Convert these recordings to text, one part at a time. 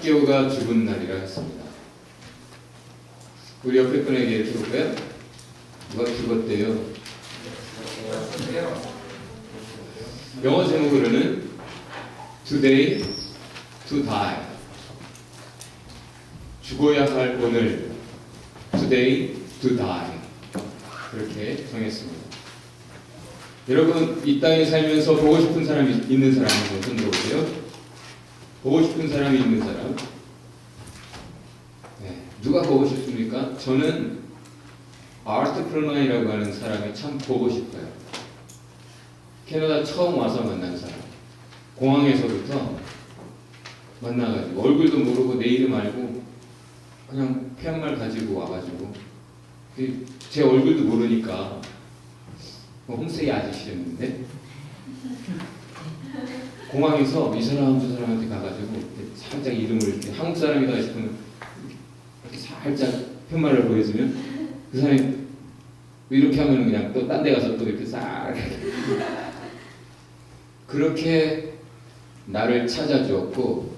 삭개오가 죽은 날이라 했습니다. 우리 옆에 분에게 들어볼까요? 누가 죽었대요? 영어 제목으로는 Today to die. 죽어야 할 오늘 Today to die. 그렇게 정했습니다. 여러분, 이 땅에 살면서 보고 싶은 사람이 있는 사람 한번 손 들어보세요. 보고 싶은 사람이 있는 사람. 네, 누가 보고 싶습니까? 저는 아르트 프로만이라고 하는 사람이 참 보고 싶어요. 캐나다 처음 와서 만난 사람. 공항에서부터 만나가지고 얼굴도 모르고 내 이름 알고 그냥 폐한말 가지고 와가지고 제 얼굴도 모르니까 홈세이 아저씨였는데 공항에서 이 사람 저 사람한테 가가지고 살짝 이름을 이렇게 한국 사람이다 싶으면 이렇게 살짝 편말을 보여주면 그 사람이 이렇게 하면 그냥 또 딴 데 가서 또 이렇게 싹 그렇게 나를 찾아주었고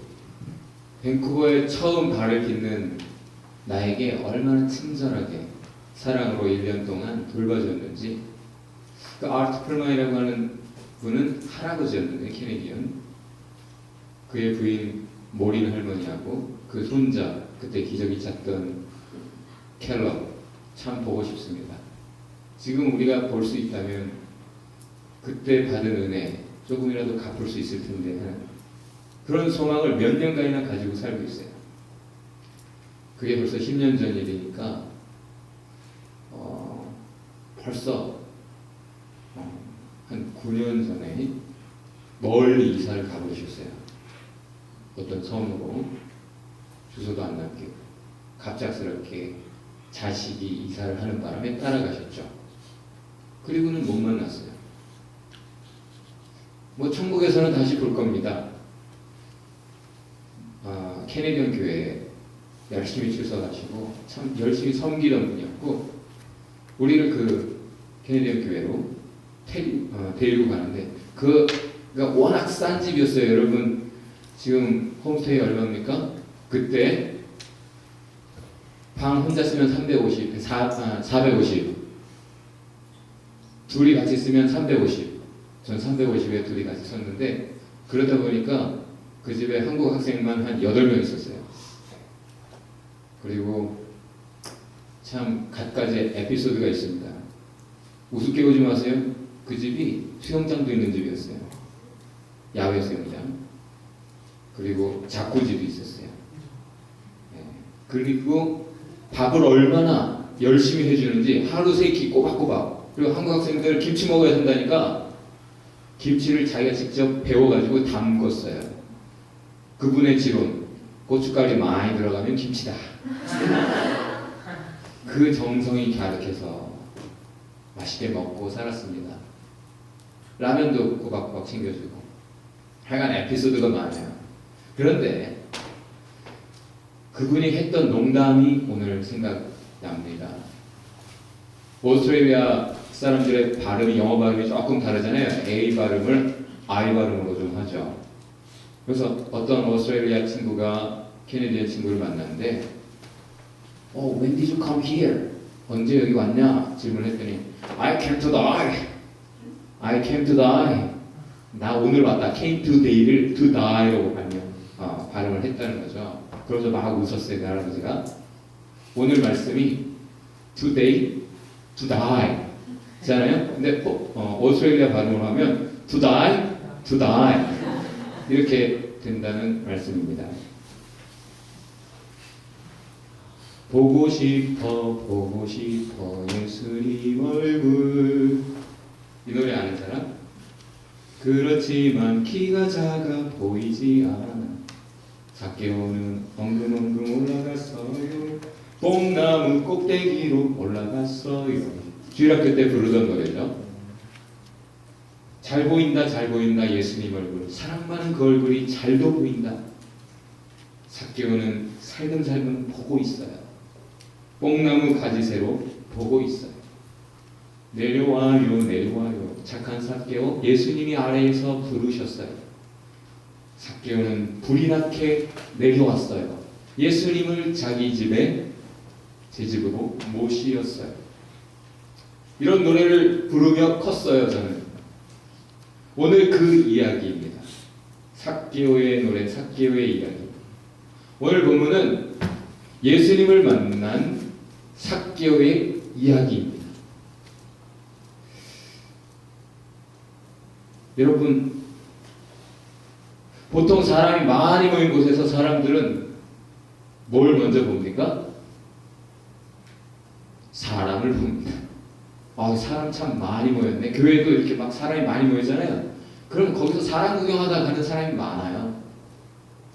밴쿠버에 처음 발을 딛는 나에게 얼마나 친절하게 사랑으로 1년 동안 돌봐줬는지. 그 아르트 풀만이라고 하는 분은 할아버지였는데 캐네디언. 그의 부인 모린 할머니하고 그 손자 그때 기저귀 찼던 켈러 참 보고 싶습니다. 지금 우리가 볼 수 있다면 그때 받은 은혜 조금이라도 갚을 수 있을 텐데 하는 그런 소망을 몇 년간이나 가지고 살고 있어요. 그게 벌써 10년 전 일이니까 벌써 한 9년 전에 멀리 이사를 가보셨어요. 어떤 섬으로 주소도 안 남기고 갑작스럽게 자식이 이사를 하는 바람에 따라가셨죠. 그리고는 못 만났어요. 뭐 천국에서는 다시 볼 겁니다. 캐네디언 교회에 열심히 출석하시고 참 열심히 섬기던 분이었고 우리를 그 캐네디언 교회로 데리고 가는데 그가 워낙 싼 집이었어요. 여러분 지금 홈스테이 얼마입니까? 그때 방 혼자 쓰면 450 둘이 같이 쓰면 350 전 350에 둘이 같이 썼는데 그러다 보니까 그 집에 한국 학생만 한 8명 있었어요. 그리고 참 갖가지 에피소드가 있습니다. 우습게 보지 마세요. 그 집이 수영장도 있는 집이었어요. 야외 수영장. 그리고 자쿠지도 있었어요. 네. 그리고 밥을 얼마나 열심히 해주는지 하루 3끼 꼬박꼬박. 그리고 한국 학생들 김치 먹어야 된다니까 김치를 자기가 직접 배워가지고 담궜어요. 그분의 지론, 고춧가루 많이 들어가면 김치다. 그 정성이 가득해서 맛있게 먹고 살았습니다. 라면도 꼬박꼬박 챙겨주고 하여간 에피소드가 많아요. 그런데 그분이 했던 농담이 오늘 생각납니다. 오스트레일리아 사람들의 발음이 영어 발음이 조금 다르잖아요. A 발음을 I 발음으로 좀 하죠. 그래서 어떤 오스트레일리아 친구가 캐네디언 친구를 만났는데 When did you come here? 언제 여기 왔냐? 질문했더니 I came to die. I came to die. 나 오늘 왔다. came to day를 to die로 발음을 했다는 거죠. 그러면서 막 웃었어요. 그 할아버지가. 오늘 말씀이 today to die 잖아요. 근데 오스트레일리아 발음을 하면 to die, to die 이렇게 된다는 말씀입니다. 보고 싶어 예수님 얼굴. 이 노래 아는 사람? 그렇지만 키가 작아 보이지 않아. 삭개오는 엉금엉금 올라갔어요. 뽕나무 꼭대기로 올라갔어요. 주일학교 때 부르던 노래죠. 잘 보인다 예수님 얼굴. 사랑 많은 그 얼굴이 잘도 보인다. 삭개오는 살금살금 보고 있어요. 뽕나무 가지새로 보고 있어요. 내려와요 착한 삭개오. 예수님이 아래에서 부르셨어요. 삭개오는 불이 나게 내려왔어요. 예수님을 자기 집에 제 집으로 모시었어요. 이런 노래를 부르며 컸어요. 저는 오늘 그 이야기입니다. 삭개오의 노래, 삭개오의 이야기. 오늘 본문은 예수님을 만난 삭개오의 이야기입니다. 여러분, 보통 사람이 많이 모인 곳에서 사람들은 뭘 먼저 봅니까? 사람을 봅니다. 아, 사람 참 많이 모였네. 교회도 이렇게 막 사람이 많이 모이잖아요. 그럼 거기서 사람 구경하다 가는 사람이 많아요.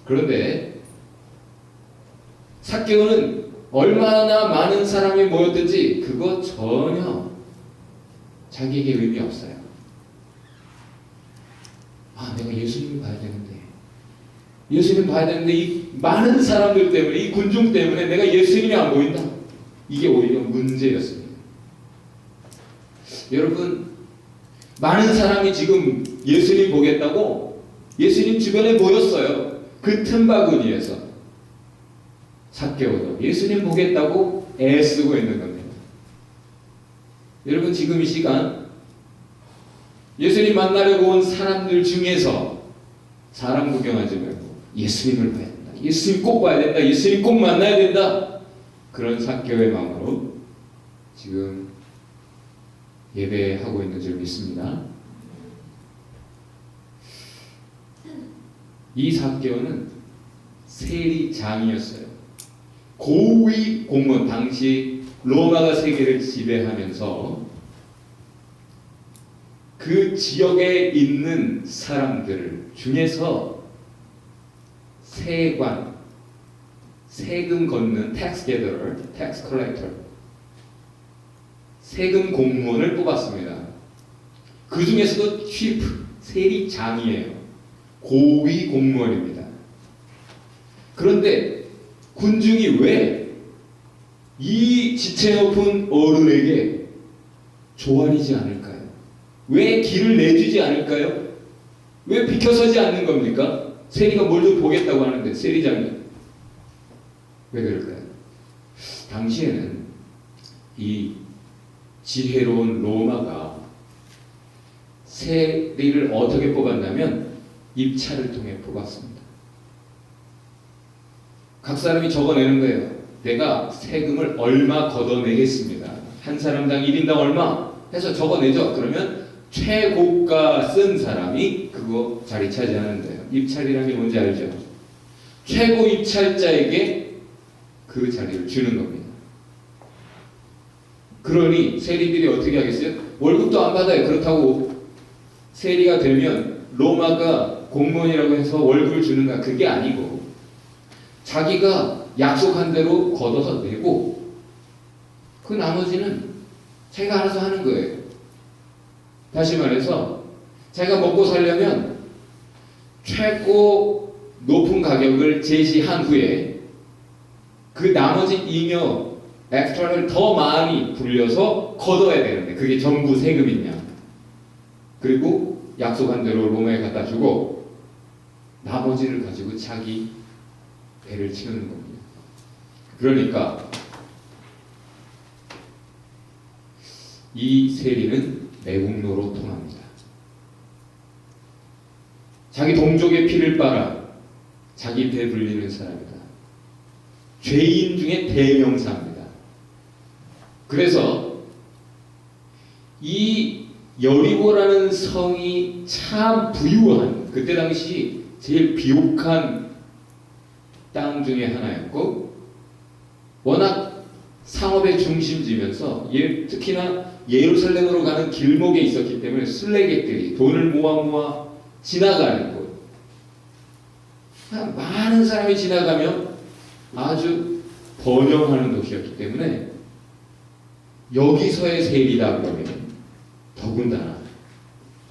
그런데 삭개오는 얼마나 많은 사람이 모였든지 그거 전혀 자기에게 의미 없어요. 아, 내가 예수님을 봐야 되는데, 예수님 봐야 되는데 이 많은 사람들 때문에, 이 군중 때문에 내가 예수님이 안 보인다. 이게 오히려 문제였습니다. 여러분, 많은 사람이 지금 예수님 보겠다고 예수님 주변에 모였어요. 그 틈바구니에서 삭개오도 예수님 보겠다고 애쓰고 있는 겁니다. 여러분, 지금 이 시간 예수님 만나려고 온 사람들 중에서 사람 구경하지 말고 예수님을 봐야 된다. 예수님 꼭 봐야 된다. 예수님 꼭 만나야 된다. 그런 삭개오의 마음으로 지금 예배하고 있는 줄 믿습니다. 이 삭개오는 세리장이었어요. 고위 공무원, 당시 로마가 세계를 지배하면서 그 지역에 있는 사람들 중에서 세관, 세금 걷는 tax gatherer, tax collector, 세금 공무원을 뽑았습니다. 그 중에서도 chief, 세리장이에요. 고위 공무원입니다. 그런데 군중이 왜 이 지체 높은 어른에게 조아리지 않을까요? 왜 길을 내주지 않을까요? 왜 비켜서지 않는 겁니까? 세리가 뭘 좀 보겠다고 하는데 세리장이 왜 그럴까요? 당시에는 이 지혜로운 로마가 세리를 어떻게 뽑았냐면 입찰을 통해 뽑았습니다. 각 사람이 적어내는 거예요. 내가 세금을 얼마 걷어내겠습니다. 한 사람당 1인당 얼마 해서 적어내죠. 그러면 최고가 쓴 사람이 그거 자리 차지하는 거예요. 입찰이라는 게 뭔지 알죠? 최고 입찰자에게 그 자리를 주는 겁니다. 그러니 세리들이 어떻게 하겠어요? 월급도 안 받아요. 그렇다고 세리가 되면 로마가 공무원이라고 해서 월급을 주는가? 그게 아니고 자기가 약속한 대로 걷어서 내고 그 나머지는 자기가 알아서 하는 거예요. 다시 말해서 자기가 먹고 살려면 최고 높은 가격을 제시한 후에 그 나머지 잉여 엑스트라를 더 많이 불려서 걷어야 되는데 그게 전부 세금이냐. 그리고 약속한 대로 로마에 갖다 주고 나머지를 가지고 자기 배를 채우는 겁니다. 그러니까 이 세리는 매국노로 통합니다. 자기 동족의 피를 빨아 자기 배 불리는 사람이다. 죄인 중에 대명사입니다. 그래서 이 여리고라는 성이 참 부유한, 그때 당시 제일 비옥한 땅 중에 하나였고 워낙 상업의 중심지면서 특히나 예루살렘으로 가는 길목에 있었기 때문에 순례객들이 돈을 모아 지나가는 곳, 많은 사람이 지나가며 아주 번영하는 도시였기 때문에 여기서의 세리다 그러면 더군다나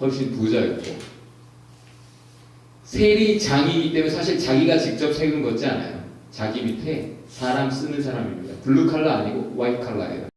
훨씬 부자였고 세리장이기 때문에 사실 자기가 직접 세금 걷지 않아요. 자기 밑에 사람 쓰는 사람입니다. 블루 칼라 아니고 화이트 칼라예요.